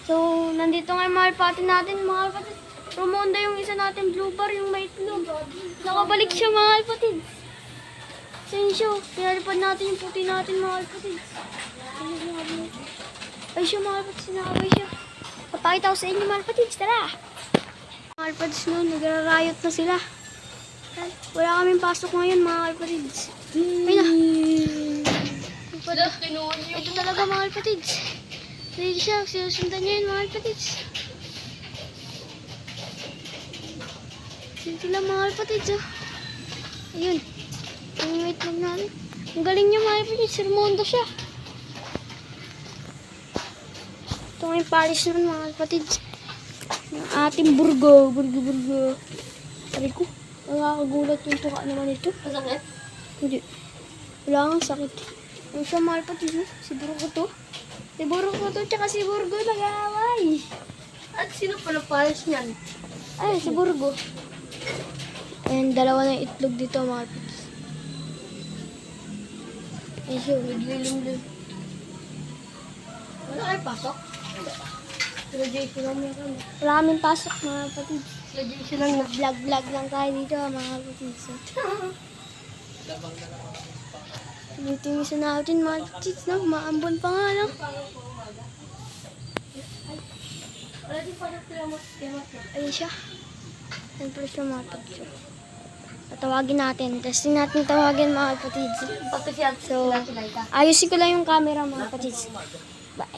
So, nandito nga yung mga alpati natin, mga alpatid. Rumonda yung isa natin, blue bar, yung may itlog. Nakabalik siya, mga alpatid. Sensyo, pinalipad natin yung puti natin, mga alpatid. Ay siya, mga alpatid, sinakabay siya. Papakita ko sa inyo, mga alpatid, tara! Mga alpatid noon, nagrarayot na sila. Wala kaming pasok ngayon, mga alpatid. Ay na! Ito talaga, mga alpatid. Ready siya, sinusundan niya yun, mga alpatids. Yun sila, mga alpatids, oh. Ayun. Ang itlog namin. Ang galing niya, mga alpatids. Sermondo siya. Ito nga yung polish naman, mga alpatids. Yung ating burgo. Burgo. Pari ko. Nakakagulat yung tuka naman ito. Masakit? Hindi. Wala kang sakit. Yung siya, mga alpatids, oh. Si burgo to. Si Burgo to, tsaka si Burgo nag-aaway. At sino pala pares niyan? Ay, si Burgo. Ayan, dalawa na itlog dito, mga alpatids. Ayan siya, naglilimlim. Wala kayo pasok? Sila Jason lang meron. Wala kaming pasok, mga alpatids. Sila Jason lang na. Vlog lang tayo dito, mga alpatids. Dito yung isa natin, mga alpatids, no? Maambon pa nga, no? Wala din pala sila mas. Ayun siya. Ayan pala siya, mga alpatids. Tatawagin natin. Testing natin tawagin, mga alpatids. Pati siya So, sila ita. ayusin ko lang yung camera, mga alpatids. Bye.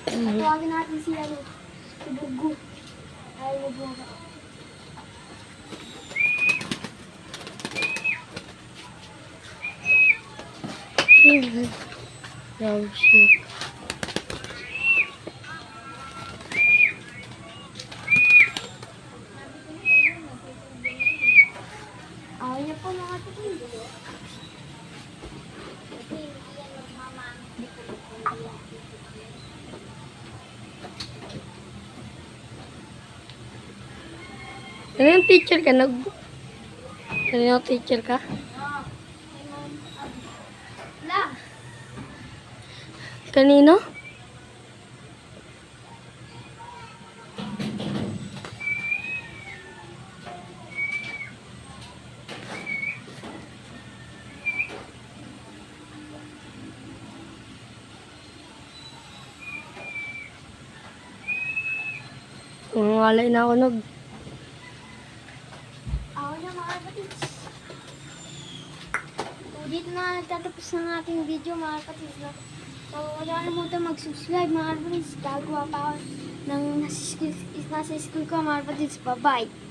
Tatawagin natin sila, no? Si Burgo. Ay, Burgo. Ayaw niya po, mga alpatids. Ano yung teacher ka? Ano yung teacher ka? La! Kanino? Nangalay na ako nog. Ako na, mga alpatids. So, dito na nagtatapos ng ating video, mga alpatids. No? So, huwag nakalimutan mag-subscribe, mga alpatids. Gagawa pa ako ng nasa school ko, mga alpatids. Bye-bye!